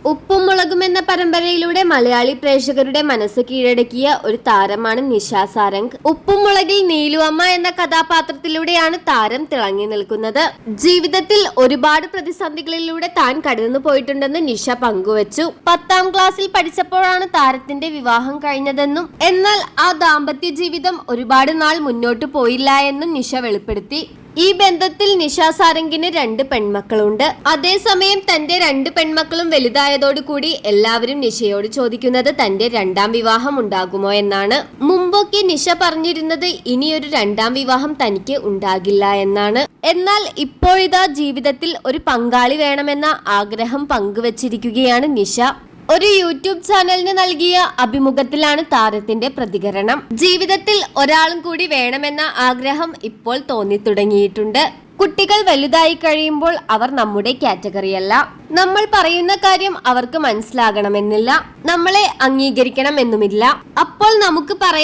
ഉപ്പും മുളകും എന്ന പരമ്പരയിലൂടെ മലയാളി പ്രേക്ഷകരുടെ മനസ്സ് കീഴടക്കിയ ഒരു താരമാണ് നിഷ സാരംഗ്. ഉപ്പും മുളകിൽ നീലുവമ്മ എന്ന കഥാപാത്രത്തിലൂടെയാണ് താരം തിളങ്ങി നിൽക്കുന്നത്. ജീവിതത്തിൽ ഒരുപാട് പ്രതിസന്ധികളിലൂടെ താൻ കടന്നു പോയിട്ടുണ്ടെന്ന് നിഷ പങ്കുവച്ചു. 10ാം ക്ലാസ്സിൽ പഠിച്ചപ്പോഴാണ് താരത്തിന്റെ വിവാഹം കഴിഞ്ഞതെന്നും എന്നാൽ ആ ദാമ്പത്യ ജീവിതം ഒരുപാട് നാൾ മുന്നോട്ട് പോയില്ല എന്നും നിഷ വെളിപ്പെടുത്തി. ഈ ബന്ധത്തിൽ നിഷ സാരംഗിന് 2 പെൺമക്കളുണ്ട്. അതേസമയം തന്റെ 2 പെൺമക്കളും വലുതായതോടുകൂടി എല്ലാവരും നിഷയോട് ചോദിക്കുന്നത് തന്റെ 2ാം വിവാഹം ഉണ്ടാകുമോ എന്നാണ്. മുമ്പൊക്കെ നിഷ പറഞ്ഞിരുന്നത് ഇനിയൊരു 2ാം വിവാഹം തനിക്ക് ഉണ്ടാകില്ല എന്നാണ്. എന്നാൽ ഇപ്പോഴിതാ ജീവിതത്തിൽ ഒരു പങ്കാളി വേണമെന്ന ആഗ്രഹം പങ്കുവച്ചിരിക്കുകയാണ് നിഷ. ഒരു യൂട്യൂബ് ചാനലിന് നൽകിയ അഭിമുഖത്തിലാണ് താരത്തിന്റെ പ്രതികരണം. ജീവിതത്തിൽ ഒരാളും കൂടി വേണമെന്ന ആഗ്രഹം ഇപ്പോൾ തോന്നി തുടങ്ങിയിട്ടുണ്ട്. കുട്ടികൾ വലുതായി കഴിയുമ്പോൾ അവർ നമ്മുടെ കാറ്റഗറിയല്ല. നമ്മൾ പറയുന്ന കാര്യം അവർക്ക് മനസ്സിലാകണമെന്നില്ല, നമ്മളെ അംഗീകരിക്കണമെന്നുമില്ല. അപ്പോൾ നമുക്ക് പറയാം